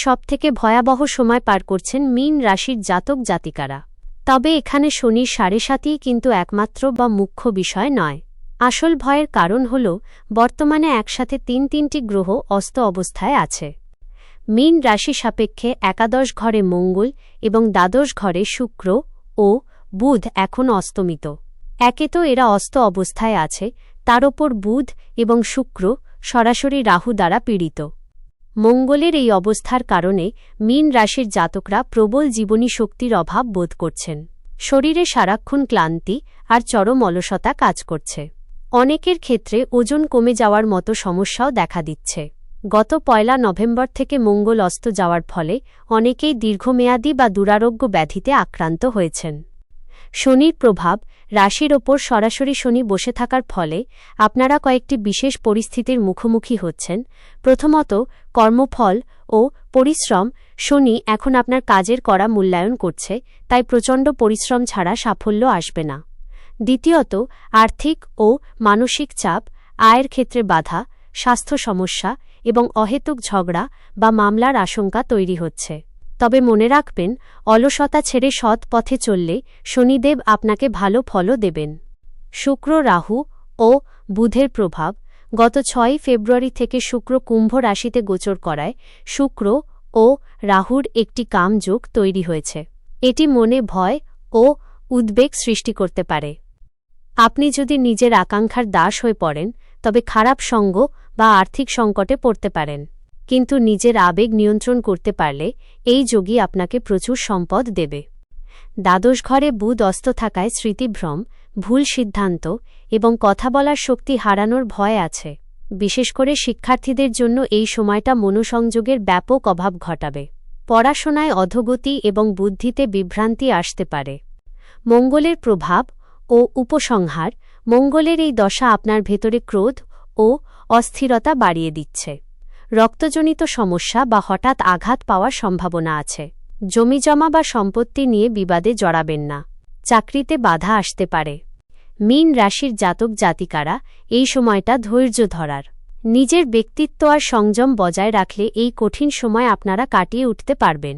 সবথেকে ভয়াবহ সময় পার করছেন মীন রাশির জাতক জাতিকারা। তবে এখানে শনির ৭.৫ই কিন্তু একমাত্র বা মুখ্য বিষয় নয়। আসল ভয়ের কারণ হল বর্তমানে একসাথে তিনটি গ্রহ অস্ত অবস্থায় আছে। মীন রাশি সাপেক্ষে একাদশ ঘরে মঙ্গল এবং দ্বাদশ ঘরে শুক্র ও বুধ এখন অস্তমিত। একে তো এরা অস্ত অবস্থায় আছে, তার ওপর বুধ এবং শুক্র সরাসরি রাহু দ্বারা পীড়িত। মঙ্গলের এই অবস্থার কারণে মীন রাশির জাতকরা প্রবল জীবনী শক্তির অভাব বোধ করছেন। শরীরে সারাক্ষণ ক্লান্তি আর চরম অলসতা কাজ করছে। অনেকের ক্ষেত্রে ওজন কমে যাওয়ার মতো সমস্যাও দেখা দিচ্ছে। গত ১ নভেম্বর থেকে মঙ্গল অস্ত যাওয়ার ফলে অনেকেই দীর্ঘমেয়াদী বা দুরারোগ্য ব্যাধিতে আক্রান্ত হয়েছেন। শনির প্রভাব রাশির ওপর সরাসরি শনি বসে থাকার ফলে আপনারা কয়েকটি বিশেষ পরিস্থিতির মুখোমুখি হচ্ছেন। প্রথমত, কর্মফল ও পরিশ্রম। শনি এখন আপনার কাজের করা মূল্যায়ন করছে, তাই প্রচণ্ড পরিশ্রম ছাড়া সাফল্য আসবে না। দ্বিতীয়ত, আর্থিক ও মানসিক চাপ, আয়ের ক্ষেত্রে বাধা, স্বাস্থ্য সমস্যা এবং অহেতুক ঝগড়া বা মামলার আশঙ্কা তৈরি হচ্ছে। তবে মনে রাখবেন, অলসতা ছেড়ে সৎ পথে চললে শনিদেব আপনাকে ভালো ফলও দেবেন। শুক্র, রাহু ও বুধের প্রভাব। গত ৬ ফেব্রুয়ারি থেকে শুক্র কুম্ভ রাশিতে গোচর করায় শুক্র ও রাহুর একটি কামযোগ তৈরি হয়েছে। এটি মনে ভয় ও উদ্বেগ সৃষ্টি করতে পারে। আপনি যদি নিজের আকাঙ্ক্ষার দাস হয়ে পড়েন, তবে খারাপ সঙ্গ বা আর্থিক সংকটে পড়তে পারেন। কিন্তু নিজের আবেগ নিয়ন্ত্রণ করতে পারলে এই যোগই আপনাকে প্রচুর সম্পদ দেবে। দ্বাদশ ঘরে বুধ অস্ত থাকায় স্মৃতিভ্রম, ভুল সিদ্ধান্ত এবং কথা বলার শক্তি হারানোর ভয় আছে। বিশেষ করে শিক্ষার্থীদের জন্য এই সময়টা মনোসংযোগের ব্যাপক অভাব ঘটাবে। পড়াশোনায় অধোগতি এবং বুদ্ধিতে বিভ্রান্তি আসতে পারে। মঙ্গলের প্রভাব ও উপসংহার। মঙ্গলের এই দশা আপনার ভেতরে ক্রোধ ও অস্থিরতা বাড়িয়ে দিচ্ছে। রক্তজনিত সমস্যা বা হঠাৎ আঘাত পাওয়ার সম্ভাবনা আছে। জমিজমা বা সম্পত্তি নিয়ে বিবাদে জড়াবেন না। চাকরিতে বাধা আসতে পারে। মীন রাশির জাতক জাতিকারা এই সময়টা ধৈর্য ধরার, নিজের ব্যক্তিত্ব আর সংযম বজায় রাখলে এই কঠিন সময় আপনারা কাটিয়ে উঠতে পারবেন।